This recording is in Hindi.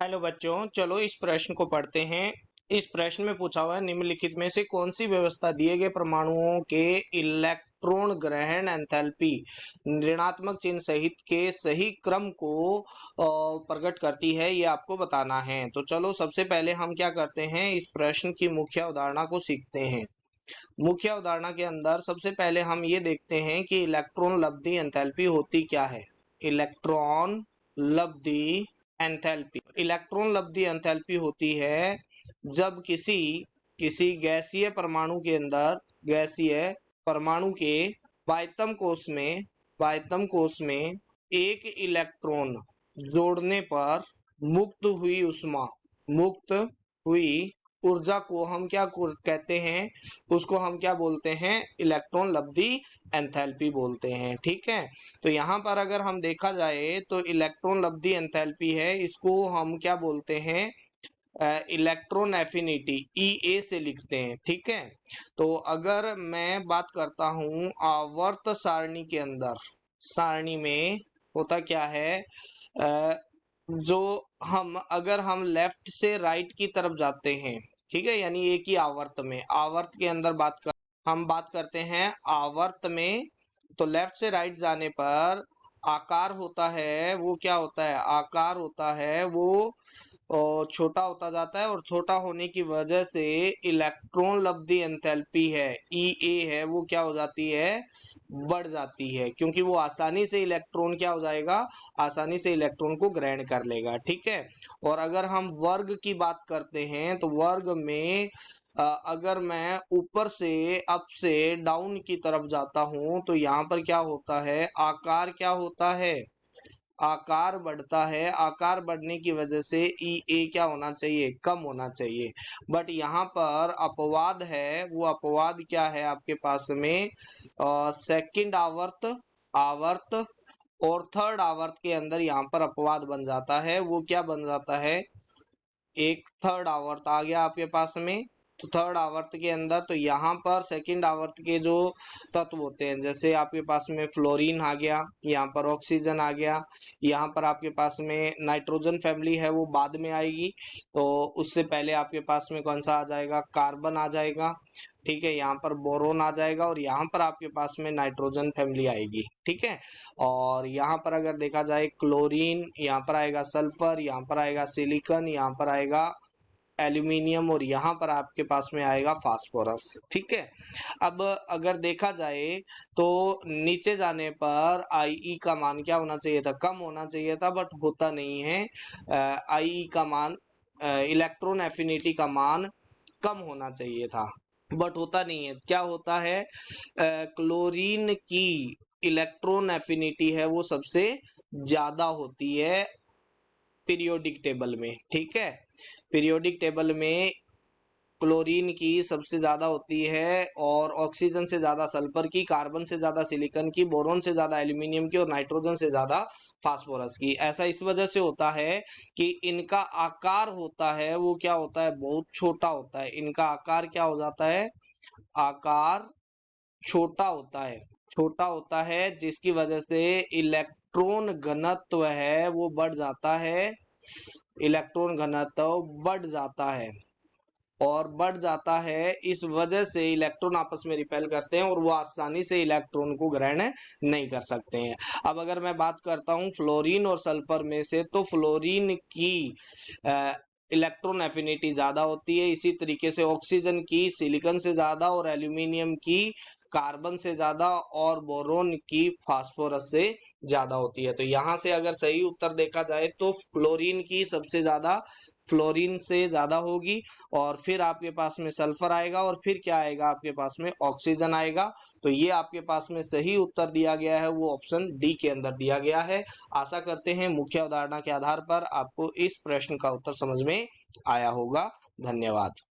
हेलो बच्चों, चलो इस प्रश्न को पढ़ते हैं। इस प्रश्न में पूछा हुआ है, निम्नलिखित में से कौन सी व्यवस्था दिए गए परमाणुओं के इलेक्ट्रॉन ग्रहण एंथैल्पी ऋणात्मक चिन्ह सहित के सही क्रम को प्रकट करती है, ये आपको बताना है। तो चलो सबसे पहले हम क्या करते हैं, इस प्रश्न की मुख्य अवधारणा को सीखते हैं। मुख्य अवधारणा के अंदर सबसे पहले हम ये देखते हैं कि इलेक्ट्रॉन लब्धि एंथैल्पी होती क्या है। इलेक्ट्रॉन लब्धि एंथैल्पी, इलेक्ट्रॉन लब्धि एंथैल्पी होती है जब किसी किसी गैसीय परमाणु के अंदर, गैसीय परमाणु के बाह्यतम कोश में एक इलेक्ट्रॉन जोड़ने पर मुक्त हुई ऊर्जा को हम क्या कहते हैं, उसको हम क्या बोलते हैं, इलेक्ट्रॉन लब्धि एंथैल्पी बोलते हैं। ठीक है, तो यहाँ पर अगर हम देखा जाए तो इलेक्ट्रॉन लब्धि एंथैल्पी है, इसको हम क्या बोलते हैं, इलेक्ट्रॉन एफिनिटी, EA से लिखते हैं। ठीक है, तो अगर मैं बात करता हूँ आवर्त सारणी के अंदर, सारणी में होता क्या है, जो अगर हम लेफ्ट से राइट की तरफ जाते हैं, ठीक है, यानी एक ही आवर्त में, आवर्त के अंदर हम बात करते हैं आवर्त में, तो लेफ्ट से राइट जाने पर आकार होता है, वो क्या होता है, आकार होता है वो छोटा होता जाता है, और छोटा होने की वजह से इलेक्ट्रॉन लब्धि एंथैल्पी है, EA है, वो क्या हो जाती है, बढ़ जाती है, क्योंकि वो आसानी से इलेक्ट्रॉन क्या हो जाएगा, आसानी से इलेक्ट्रॉन को ग्रहण कर लेगा। ठीक है, और अगर हम वर्ग की बात करते हैं तो वर्ग में अगर मैं ऊपर से अप से डाउन की तरफ जाता हूं तो यहाँ पर क्या होता है, आकार क्या होता है, आकार बढ़ता है। आकार बढ़ने की वजह से EA क्या होना चाहिए, कम होना चाहिए। बट यहाँ पर अपवाद है, वो अपवाद क्या है आपके पास में, सेकंड आवर्त और थर्ड आवर्त के अंदर यहाँ पर अपवाद बन जाता है। वो क्या बन जाता है, एक थर्ड आवर्त आ गया आपके पास में, तो थर्ड आवर्त के अंदर तो यहाँ पर सेकंड आवर्त के जो तत्व होते हैं, जैसे आपके पास में फ्लोरीन आ गया, यहाँ पर ऑक्सीजन आ गया, यहाँ पर आपके पास में नाइट्रोजन फैमिली है वो बाद में आएगी, तो उससे पहले आपके पास में कौन सा आ जाएगा, कार्बन आ जाएगा। ठीक है, यहाँ पर बोरोन आ जाएगा, और यहाँ पर आपके पास में नाइट्रोजन फैमिली आएगी। ठीक है, और यहाँ पर अगर देखा जाए क्लोरीन, यहाँ पर आएगा सल्फर, यहाँ पर आएगा सिलिकॉन, यहाँ पर आएगा एल्यूमिनियम, और यहाँ पर आपके पास में आएगा फास्फोरस। ठीक है, अब अगर देखा जाए तो नीचे जाने पर IE का मान क्या होना चाहिए था, कम होना चाहिए था, बट होता नहीं है। IE का मान, इलेक्ट्रॉन एफिनिटी का मान कम होना चाहिए था, बट होता नहीं है। क्या होता है, क्लोरीन की इलेक्ट्रॉन एफिनिटी है वो सबसे ज्यादा होती है पीरियोडिक टेबल में। ठीक है, पीरियोडिक टेबल में क्लोरीन की सबसे ज्यादा होती है, और ऑक्सीजन से ज्यादा सल्फर की, कार्बन से ज्यादा सिलिकॉन की, बोरोन से ज्यादा एल्यूमिनियम की, और नाइट्रोजन से ज्यादा फास्फोरस की। ऐसा इस वजह से होता है कि इनका आकार होता है वो क्या होता है, बहुत छोटा होता है। इनका आकार क्या हो जाता है, आकार छोटा होता है, जिसकी वजह से इलेक्ट्रॉन घनत्व है वो बढ़ जाता है, इलेक्ट्रॉन घनत्व बढ़ जाता है, और बढ़ जाता है इस वजह से इलेक्ट्रॉन आपस में रिपेल करते हैं, और वो आसानी से इलेक्ट्रॉन को ग्रहण नहीं कर सकते हैं। अब अगर मैं बात करता हूं फ्लोरीन और सल्फर में से, तो फ्लोरीन की इलेक्ट्रॉन एफिनिटी ज्यादा होती है, इसी तरीके से ऑक्सीजन की सिलिकॉन से ज्यादा, और एल्यूमिनियम की कार्बन से ज्यादा, और बोरोन की फास्फोरस से ज्यादा होती है। तो यहाँ से अगर सही उत्तर देखा जाए तो फ्लोरीन की सबसे ज्यादा, फ्लोरीन से ज्यादा होगी, और फिर आपके पास में सल्फर आएगा, और फिर क्या आएगा आपके पास में, ऑक्सीजन आएगा। तो ये आपके पास में सही उत्तर दिया गया है, वो ऑप्शन डी के अंदर दिया गया है। आशा करते हैं मुख्य अवधारणा के आधार पर आपको इस प्रश्न का उत्तर समझ में आया होगा। धन्यवाद।